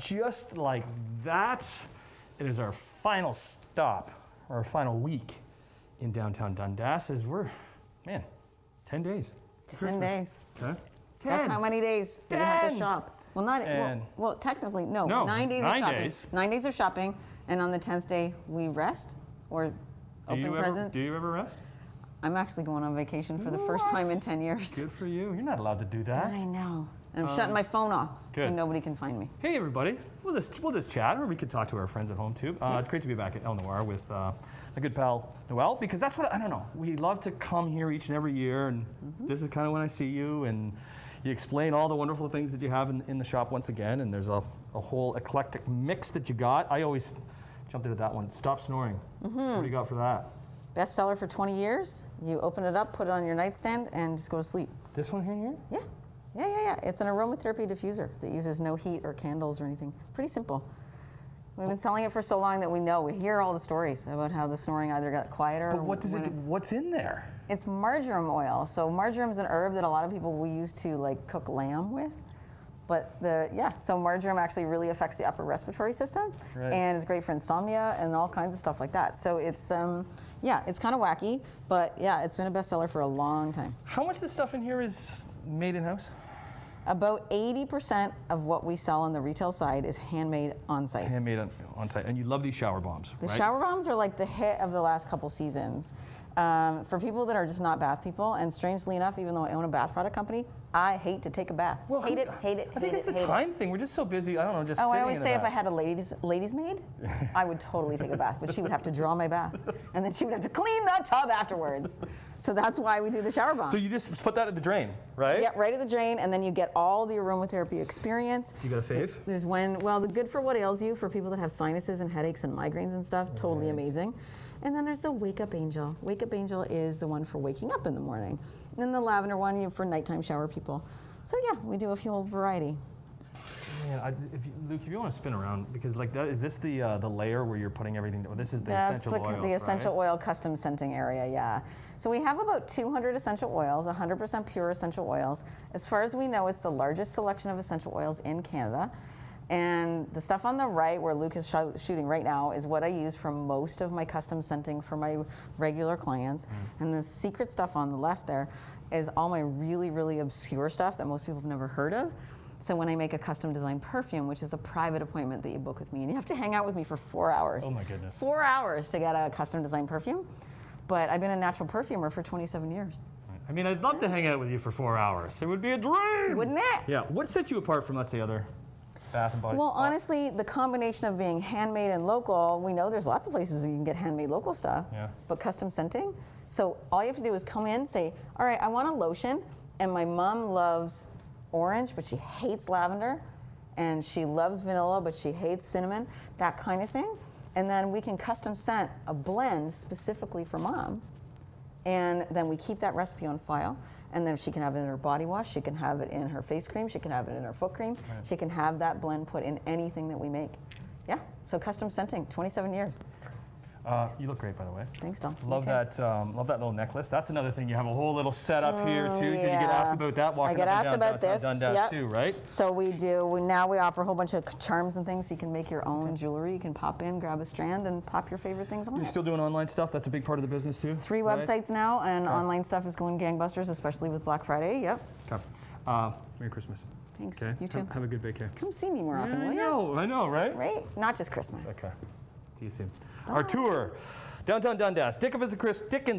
Just like that, it is our final stop, or our final week in downtown Dundas, as we're, 10 days. 10 days. Okay. That's how many days do you have to shop? Well, well, technically, no. 9 days of shopping. 9 days of shopping, and on the 10th day, we rest or open presents. Do you ever rest? I'm actually going on vacation for the first time in 10 years. Good for you. You're not allowed to do that. I know. And I'm shutting my phone off so nobody can find me. Hey, everybody. We'll just chat, or we could talk to our friends at home, too. It's great to be back at Noire with a good pal, Noelle, because that's what, I don't know, we love to come here each and every year, and this is kind of when I see you, and you explain all the wonderful things that you have in the shop once again, and there's a whole eclectic mix that you got. I always jumped into that one. Stop snoring. What do you got for that? Bestseller for 20 years. You open it up, put it on your nightstand, and just go to sleep. This one here? Yeah. Yeah. It's an aromatherapy diffuser that uses no heat or candles or anything. Pretty simple. We've been selling it for so long that we know. We hear all the stories about how the snoring either got quieter. But what does it do? What's in there? It's marjoram oil. So marjoram is an herb that a lot of people will use to like cook lamb with. But so marjoram actually really affects the upper respiratory system, and it's great for insomnia and all kinds of stuff like that. So it's it's kind of wacky, but it's been a bestseller for a long time. How much of the stuff in here is made in-house? About 80% of what we sell on the retail side is handmade on-site. Handmade on-site, and you love these shower bombs, The shower bombs are like the hit of the last couple seasons. For people that are just not bath people, and strangely enough, even though I own a bath product company, I hate to take a bath. Well, hate it. I think it's the time thing. We're just so busy. I don't know, just sitting I always in say the if I bath. had a ladies maid, I would totally take a bath, but she would have to draw my bath, and then she would have to clean the tub afterwards. So that's why we do the shower bomb. So you just put that at the drain, right? Yeah, right at the drain, and then you get all the aromatherapy experience. You got a fave? There's the good for what ails you for people that have sinuses and headaches and migraines and stuff, totally amazing. And then there's the Wake Up Angel. Wake Up Angel is the one for waking up in the morning. And then the lavender one for nighttime shower people. So we do a whole variety. Man, Luke, if you want to spin around, because like that, is this the layer where you're putting everything? This is the essential oils, the essential oil custom scenting area, yeah. So we have about 200 essential oils, 100% pure essential oils. As far as we know, it's the largest selection of essential oils in Canada. And the stuff on the right, where Luke is shooting right now, is what I use for most of my custom scenting for my regular clients. And the secret stuff on the left there is all my really, really obscure stuff that most people have never heard of. So when I make a custom design perfume, which is a private appointment that you book with me, and you have to hang out with me for 4 hours. Oh my goodness. 4 hours to get a custom design perfume. But I've been a natural perfumer for 27 years. I mean, I'd love to hang out with you for 4 hours. It would be a dream. Wouldn't it? Yeah. What sets you apart from, let's say, other bath and body? Well, honestly, the combination of being handmade and local, we know there's lots of places you can get handmade local stuff, but custom scenting. So all you have to do is come in, say, all right, I want a lotion, and my mom loves orange, but she hates lavender, and she loves vanilla, but she hates cinnamon, that kind of thing. And then we can custom scent a blend specifically for mom, and then we keep that recipe on file. And then she can have it in her body wash, she can have it in her face cream, she can have it in her foot cream, she can have that blend put in anything that we make. Yeah, so custom scenting, 27 years. You look great, by the way. Thanks, Dom. Love that little necklace. That's another thing. You have a whole little setup here too, because you get asked about that walking I get up asked and down about this. Dundas too, right? So we offer a whole bunch of charms and things, so you can make your own jewelry. You can pop in, grab a strand, and pop your favorite things on You're it. still doing online stuff. That's a big part of the business too. 3 websites now, and online stuff is going gangbusters, especially with Black Friday. Yep. Okay. Merry Christmas. Thanks. Okay. You too. Have a good vacation. Come see me more often, will you? I know, right? Right? Not just Christmas. Okay. See you soon. Our tour. Downtown Dundas, Dickens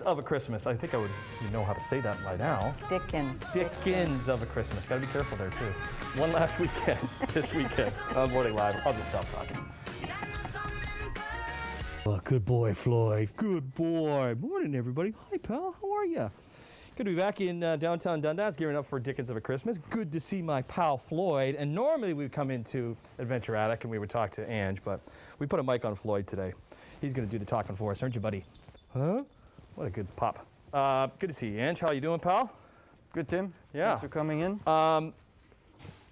of a Christmas. I think you know how to say that by now. Dickens of a Christmas. Got to be careful there too. One last weekend, this weekend on Morning Live. I'll just stop talking. Oh, good boy, Floyd. Good boy. Morning, everybody. Hi, pal. How are you? Good to be back in downtown Dundas, gearing up for Dickens of a Christmas. Good to see my pal Floyd. And normally we'd come into Adventure Attic and we would talk to Ange, but we put a mic on Floyd today. He's going to do the talking for us, aren't you, buddy? Huh? What a good pop. Good to see you, Ange. How you doing, pal? Good, Tim. Yeah. Thanks for coming in.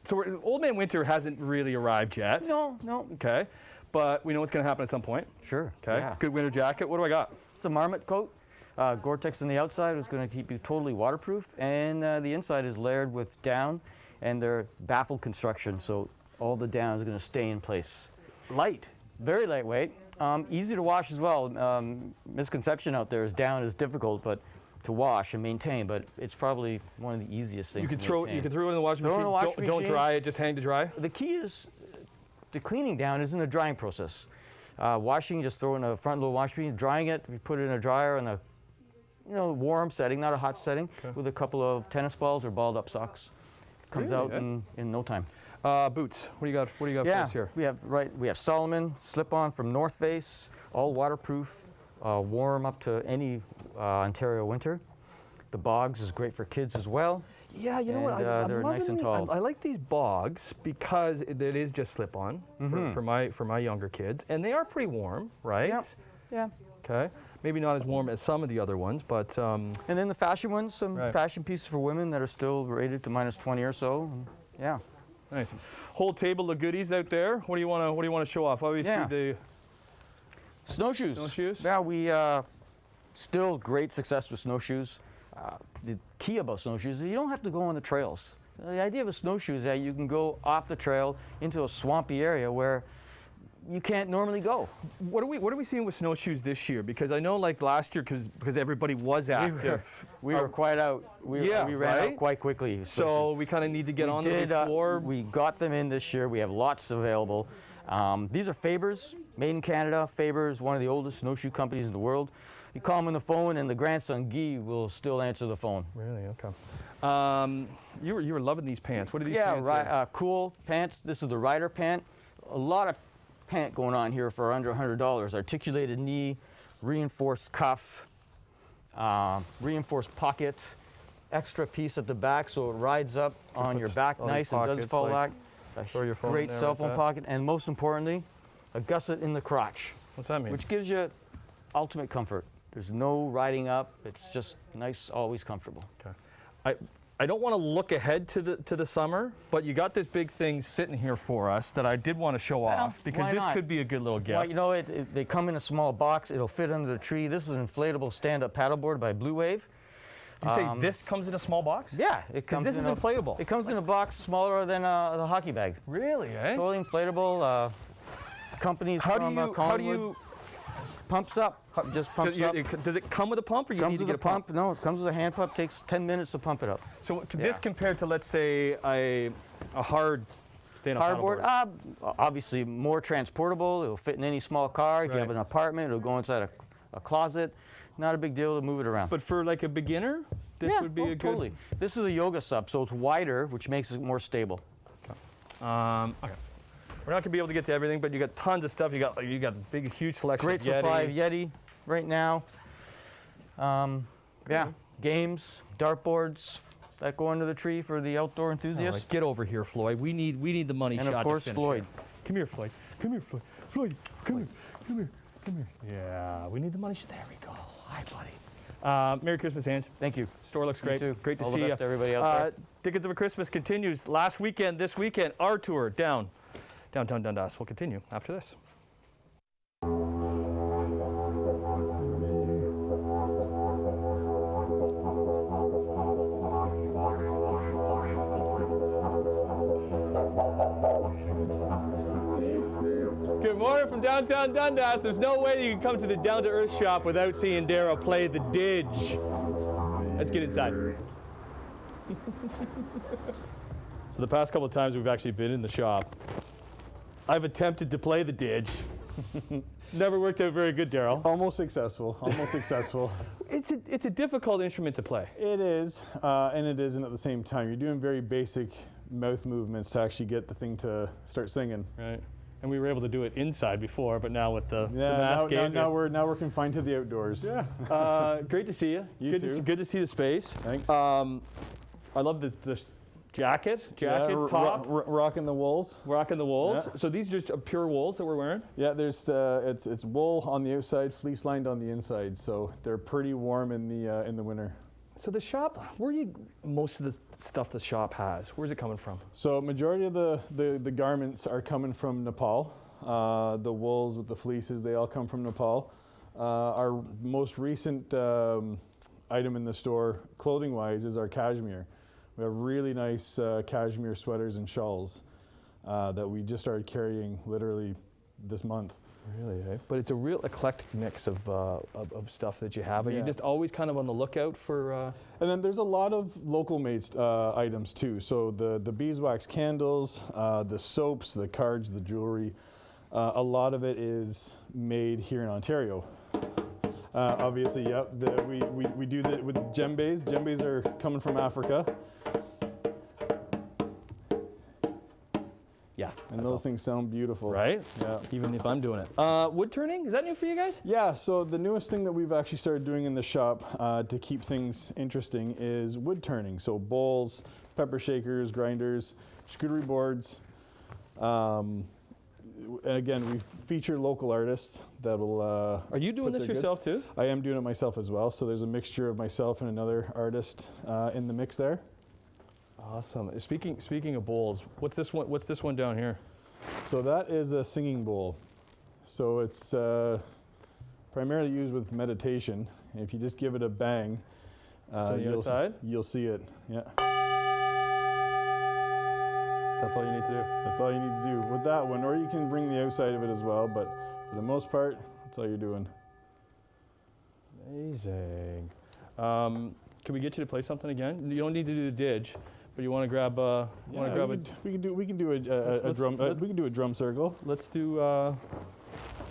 So Old Man Winter hasn't really arrived yet. No. Okay. But we know what's going to happen at some point. Sure. Okay. Yeah. Good winter jacket. What do I got? It's a marmot coat. Gore-Tex on the outside is going to keep you totally waterproof, and the inside is layered with down, and they're baffle construction, so all the down is going to stay in place. Light. Very lightweight, easy to wash as well. Misconception out there is down is difficult, but to wash and maintain, but it's probably one of the easiest things. You can to throw maintain. it in the washing Throw it machine. in the washing Don't machine. dry it. Just hang to dry. The key is the cleaning down isn't a drying process. Washing, just throw it in a front load washing machine. Drying it, we put it in a dryer in a warm setting, not a hot setting, with a couple of tennis balls or balled up socks. Comes Really, out in no time. Boots. What do you got? What do you got for us here? we have Solomon slip-on from North Face, all waterproof, warm up to any Ontario winter. The Bogs is great for kids as well. Yeah, you know what? And, I'm they're nice loving and tall. I like these Bogs because it is just slip-on for my younger kids, and they are pretty warm, right? Yep. Yeah. Okay. Maybe not as warm as some of the other ones, but And then the fashion ones, some Right. fashion pieces for women that are still rated to -20 or so. Yeah. nice. Whole table of goodies out there. What do you want to show off? Obviously Yeah. the Snowshoes. Snowshoes? Yeah, we still great success with snowshoes. The key about snowshoes is you don't have to go on the trails. The idea of a snowshoe is that you can go off the trail into a swampy area where you can't normally go. What are we seeing with snowshoes this year? Because I know like last year because everybody was active. We were quite out. We ran right? out quite quickly. So we kind of need to get on did, them before. we got them in this year. We have lots available. These are Faber's, made in Canada. Faber's one of the oldest snowshoe companies in the world. You call them on the phone, and the grandson Guy will still answer the phone. Really? Okay. You were loving these pants. What are these pants? Yeah, cool pants. This is the rider pant. A lot of pant going on here for under $100. Articulated knee, reinforced cuff, reinforced pocket, extra piece at the back so it rides up on your back all nice these and doesn't pockets, fall like, back. throw your phone in Great there cell like phone that. pocket, and most importantly, a gusset in the crotch, What's that mean? which gives you ultimate comfort. There's no riding up. It's just nice, always comfortable. I don't want to look ahead to the summer, but you got this big thing sitting here for us that I did want to show off because why this not? could be a good little gift. Well, you know, they come in a small box. It'll fit under the tree. This is an inflatable stand-up paddleboard by Blue Wave. You say this comes in a small box? Yeah, it Because comes this in is inflatable. It comes in a box smaller than the hockey bag. Really, eh? Totally inflatable. Companies How from do you Collingwood. Pumps up. Just pumps up. Does it come with a pump, or you Comes need to with get a pump? No, it comes with a hand pump. Takes 10 minutes to pump it up. So this compared to, let's say, a hard stand-up Hardboard, paddleboard? obviously more transportable. It'll fit in any small car. If you have Right. an apartment, it'll go inside a closet. Not a big deal to move it around. But for like a beginner, this would be a good. Totally. This is a yoga sub, so it's wider, which makes it more stable. Okay. We're not gonna be able to get to everything, but you got tons of stuff. You got a big, huge selection. Great of supply of Yeti. Yeti right now. Games, dartboards that go under the tree for the outdoor All enthusiasts. right, get over here, Floyd. We need the money And shot. of course, to finish Floyd. it. Come here, Floyd. Come here, Floyd. Floyd, come here. Come here. Come here. Yeah, we need the money shot. There we go. Hi, buddy. Merry Christmas, Hans. Thank you. Store looks great. too. Great to All see the you. best to everybody out there. Dickens of a Christmas continues last weekend, this weekend. Our tour downtown Dundas will continue after this. Good morning from downtown Dundas. There's no way you can come to the Down to Earth shop without seeing Daryl play the didge. Let's get inside. So the past couple of times we've actually been in the shop, I've attempted to play the didge. Never worked out very good, Daryl. Almost successful. Almost successful. It's a difficult instrument to play. It is, and it isn't at the same time. You're doing very basic mouth movements to actually get the thing to start singing. Right. And we were able to do it inside before, but now with the Yeah. mask game. Now we're confined to the outdoors. Yeah. Great to see you. You too. Good to see the space. Thanks. I love the jacket top. Rocking the wools. Rocking the wools. Yeah. So these are just pure wools that we're wearing? Yeah. There's it's wool on the outside, fleece lined on the inside. So they're pretty warm in the winter. So the shop, most of the stuff the shop has, where's it coming from? So majority of the garments are coming from Nepal. The wools with the fleeces, they all come from Nepal. Our most recent item in the store, clothing-wise, is our cashmere. We have really nice cashmere sweaters and shawls. that we just started carrying literally this month. Really, eh? But it's a real eclectic mix of stuff that you have. Are you just always kind of on the lookout for? And then there's a lot of local made items too. So the beeswax candles, the soaps, the cards, the jewelry. A lot of it is made here in Ontario. Obviously, yep. We do that with djembes. Djembes are coming from Africa. Yeah. And those things sound beautiful. Right? Yeah. Even if I'm doing it. Wood turning, is that new for you guys? Yeah, so the newest thing that we've actually started doing in the shop to keep things interesting is wood turning. So bowls, pepper shakers, grinders, charcuterie boards. Again, we feature local artists that'll. Are you doing this yourself too? I am doing it myself as well. So there's a mixture of myself and another artist in the mix there. Awesome. Speaking of bowls, what's this one? What's this one down here? So that is a singing bowl. So it's primarily used with meditation. If you just give it a bang, you'll see it. Yeah. That's all you need to do. That's all you need to do with that one, or you can bring the outside of it as well. But for the most part, that's all you're doing. Amazing. Can we get you to play something again? You don't need to do the didge, but you want to grab we can do a drum. We can do a drum circle. Let's do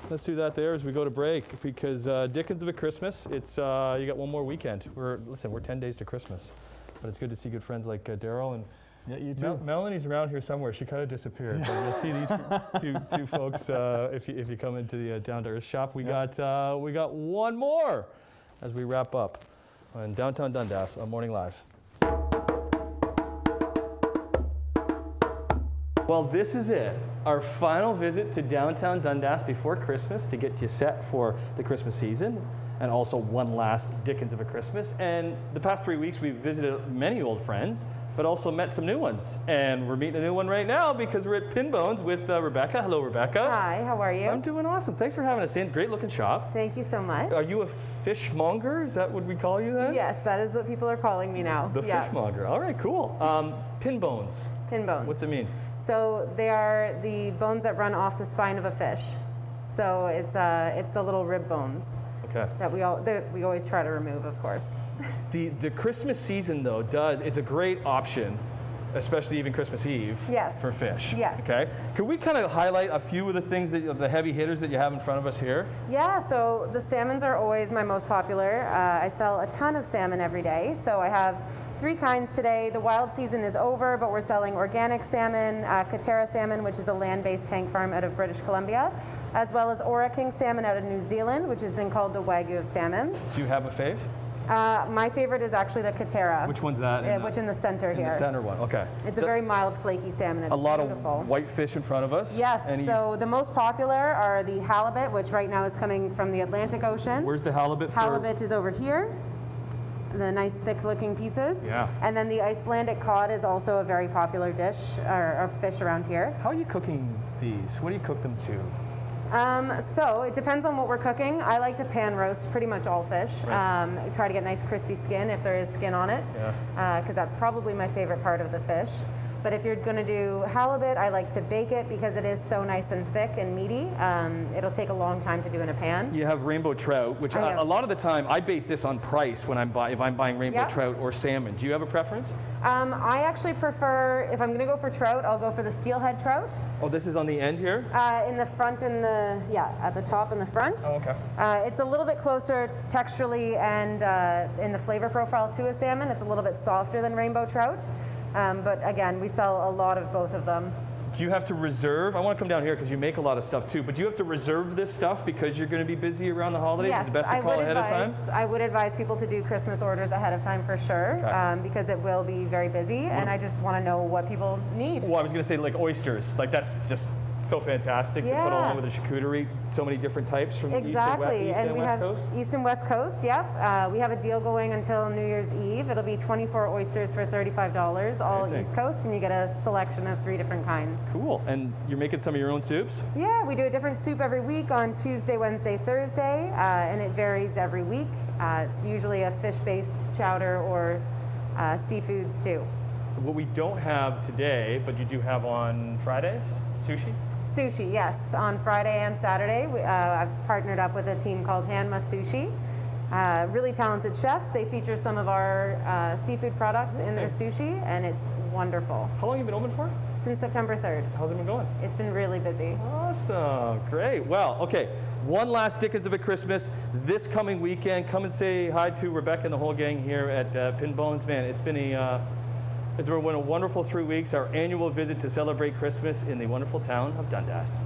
that there as we go to break, because Dickens of a Christmas. It's you got one more weekend. We're 10 days to Christmas, but it's good to see good friends like Daryl and. Yeah, you too. Melanie's around here somewhere. She kind of disappeared. But you'll see these two folks if you come into the Down to Earth shop. We got one more as we wrap up on downtown Dundas on Morning Live. Well, this is it. Our final visit to downtown Dundas before Christmas to get you set for the Christmas season, and also one last Dickens of a Christmas. And the past 3 weeks, we've visited many old friends, but also met some new ones. And we're meeting a new one right now because we're at Pinbones with Rebecca. Hello, Rebecca. Hi, how are you? I'm doing awesome. Thanks for having us in. Great looking shop. Thank you so much. Are you a fishmonger? Is that what we call you then? Yes, that is what people are calling me now. The fishmonger. All right, cool. Pinbones. Pinbones. What's it mean? So they are the bones that run off the spine of a fish. So it's the little rib bones. Okay. That we always try to remove, of course. The Christmas season though is a great option, especially even Christmas Eve. Yes. For fish. Yes. Okay. Could we kind of highlight a few of the things the heavy hitters that you have in front of us here? Yeah. So the salmons are always my most popular. I sell a ton of salmon every day. So I have 3 kinds today. The wild season is over, but we're selling organic salmon, Katera salmon, which is a land-based tank farm out of British Columbia, as well as Ora King salmon out of New Zealand, which has been called the Wagyu of salmons. Do you have a fave? My favorite is actually the Katera. Which one's that? Which in the center here. In the center one, okay. It's a very mild, flaky salmon. It's a lot beautiful. of white fish in front of us. Yes, so the most popular are the halibut, which right now is coming from the Atlantic Ocean. Where's the halibut? Halibut is over here. The nice thick-looking pieces. Yeah. And then the Icelandic cod is also a very popular dish, or fish around here. How are you cooking these? What do you cook them to? So it depends on what we're cooking. I like to pan roast pretty much all fish. Right. Try to get nice crispy skin if there is skin on it, because that's probably my favorite part of the fish. But if you're going to do halibut, I like to bake it because it is so nice and thick and meaty. It'll take a long time to do in a pan. You have rainbow trout, which a lot of the time I base this on price when if I'm buying rainbow trout or salmon. Do you have a preference? I actually prefer, if I'm going to go for trout, I'll go for the steelhead trout. Oh, this is on the end here? In the front and at the top and the front. Oh, okay. It's a little bit closer texturally and in the flavor profile to a salmon. It's a little bit softer than rainbow trout. But again, we sell a lot of both of them. Do you have to reserve? I want to come down here because you make a lot of stuff too, but do you have to reserve this stuff because you're going to be busy around the holidays? Yes, Is it best to call ahead of time? I would advise people to do Christmas orders ahead of time for sure, because it will be very busy, and I just want to know what people need. Well, I was going to say like oysters. Like that's just so fantastic to put all over the charcuterie. So many different types from the east and west coast. East and west coast, yep. We have a deal going until New Year's Eve. It'll be 24 oysters for $35, all East Coast, and you get a selection of 3 different kinds. Cool. And you're making some of your own soups? Yeah, we do a different soup every week on Tuesday, Wednesday, Thursday, and it varies every week. It's usually a fish-based chowder or seafood stew. what we don't have today, but you do have on Fridays, sushi? Sushi, yes. On Friday and Saturday, I've partnered up with a team called Hanma Sushi. Really talented chefs. They feature some of our seafood products in their sushi, and it's wonderful. How long have you been open for? Since September 3rd. How's it been going? It's been really busy. Awesome, great. Well, okay, one last Dickens of a Christmas this coming weekend. Come and say hi to Rebecca and the whole gang here at Pin Bones. Man, it's been a wonderful 3 weeks, our annual visit to celebrate Christmas in the wonderful town of Dundas.